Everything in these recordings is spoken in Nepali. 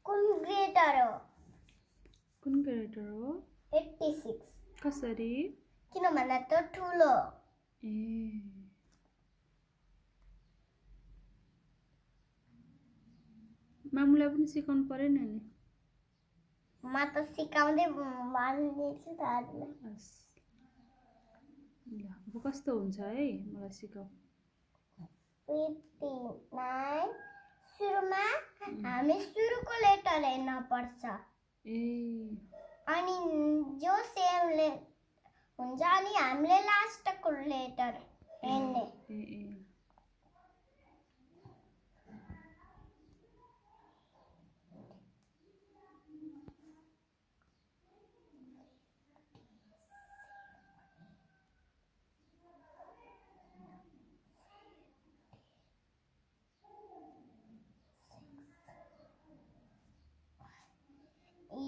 कुन ग्रेटर हो 86 कसरी किनभने त ठुलो ए मामुलाई पनि सिकाउनु पर्यो नि म त सिकाउँदै भनिदिन्छु त हजुरलाई ल अब कस्तो हुन्छ है मलाई सिकाऊ 59 सुरुमा हामी सुरुको लेटर हेर्न पर्छ ए अनि जो सेम हुन्छ अनि हामीले लास्टको लेटर हेर्ने ए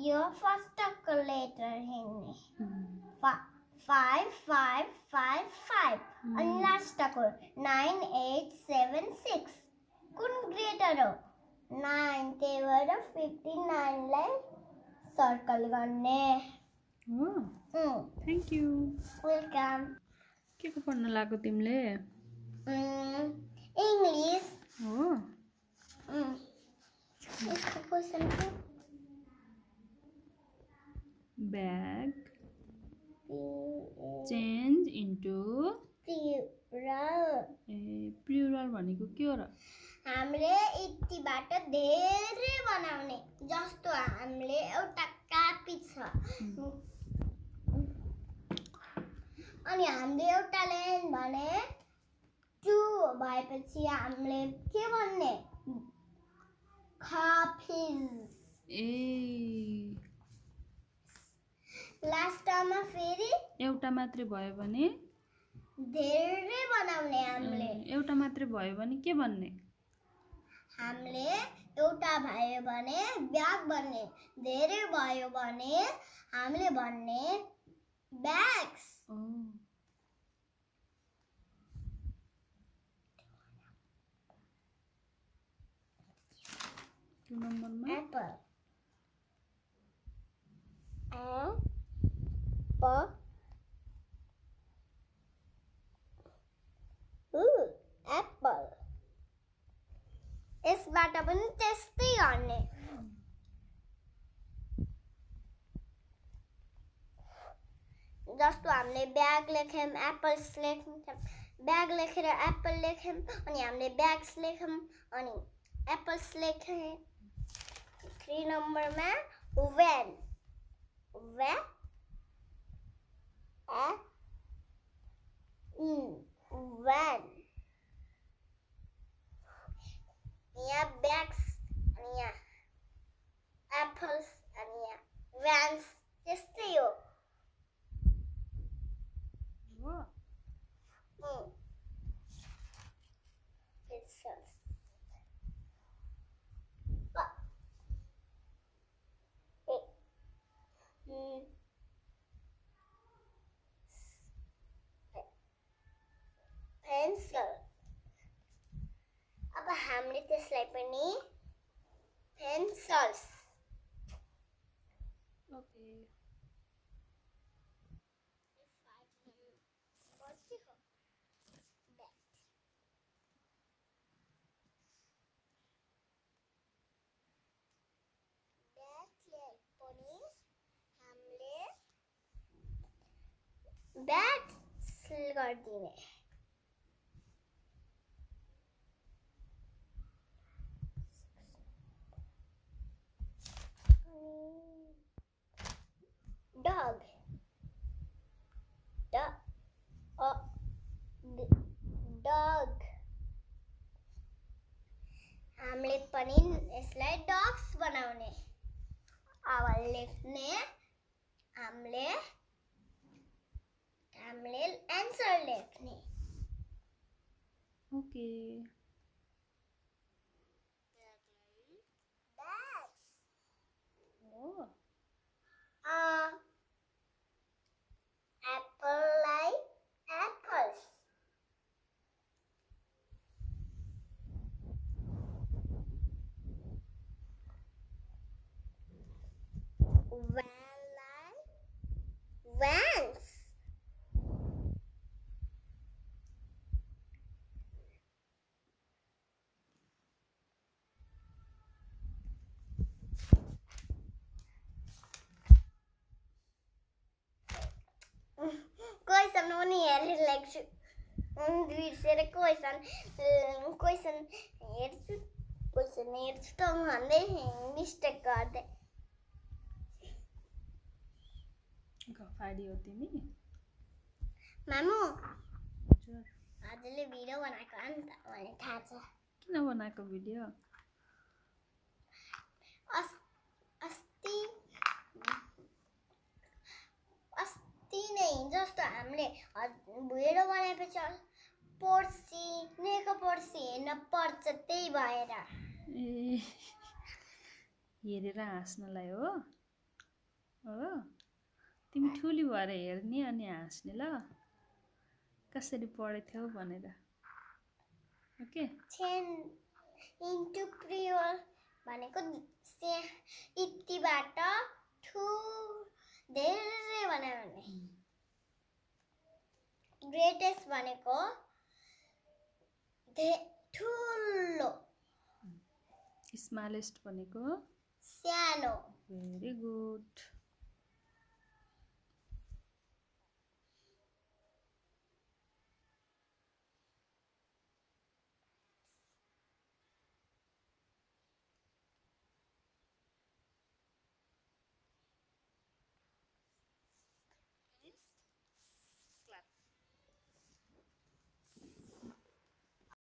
यो फर्स्टको लेटर हेर्ने 5 5 5 5 अनि लास्टको 9 8 7 6 कुन ग्रेटर हो 9 त्यही भएर 59 लाई सर्कल गर्ने हो थ्यांक यू वेलकम के को पढ्न लाग्यो तिमीले इंग्लिश हो यसको question bag change into plural भनेको के हो र हामीले यतिबाट धेरै बनाउने जस्तो हामीले एउटा कापी छ अनि हामीले एउटा लाइन भने 2 भएपछि हामीले के भन्ने copies ए लास्टमा फेरि एउटा मात्रै भयो भने धेरै बनाउने हामीले एउटा मात्रै भयो भने के भन्ने हामीले एउटा भयो भने ब्याग भन्ने धेरै भयो भने हामीले भन्ने ब्याग्स ओ 2 नम्बरमा एप्पल एप्पल यसबाट पनि त्यस्तै गर्ने जस्तो हामीले ब्याग लेख्यौं एप्पल्स लेख्यौं ब्याग लेखेर एप्पल लेख्यौं अनि हामीले ब्याग्स लेख्यौं अनि एप्पल्स लेख्यौं 3 नम्बरमा when यहाँ ब्याग्स अनि यहाँ एप्पल्स अनि यहाँ vans त्यस्तै हो पेन्सिल अब हामीले त्यसलाई पनि पेन्सिल्स ओके ब्याट गरिदिने dog dog हामीले पनि यसलाई डग्स बनाउने अब लेख्ने हामीले Vanलाई Vans. Question only headed legs. बिर्सेर क्वेसन हेर्छु त भन्दै मिस्टेक गर्दै गफाडी हो तिमी मामु हजुर हजुरले भिडियो बनाएको अन्त भने थाहा छ किन बनाएको भिडियो अस्ति नै जस्तो हामीले भिडियो बनाएपछि पर्सि हेर्न पर्छ त्यही भएर ए हेरेर हाँस्नलाई हो तिमी ठुली भएर हेर्ने अनि हाँस्ने ल कसरी पढेथ्यौ भनेर ओके 10 into प्रियोल भनेको इतिबाट धेरै भन्यो भने ग्रेटेस्ट भनेको ठुलो स्मलेस्ट भनेको सानो भेरी गुड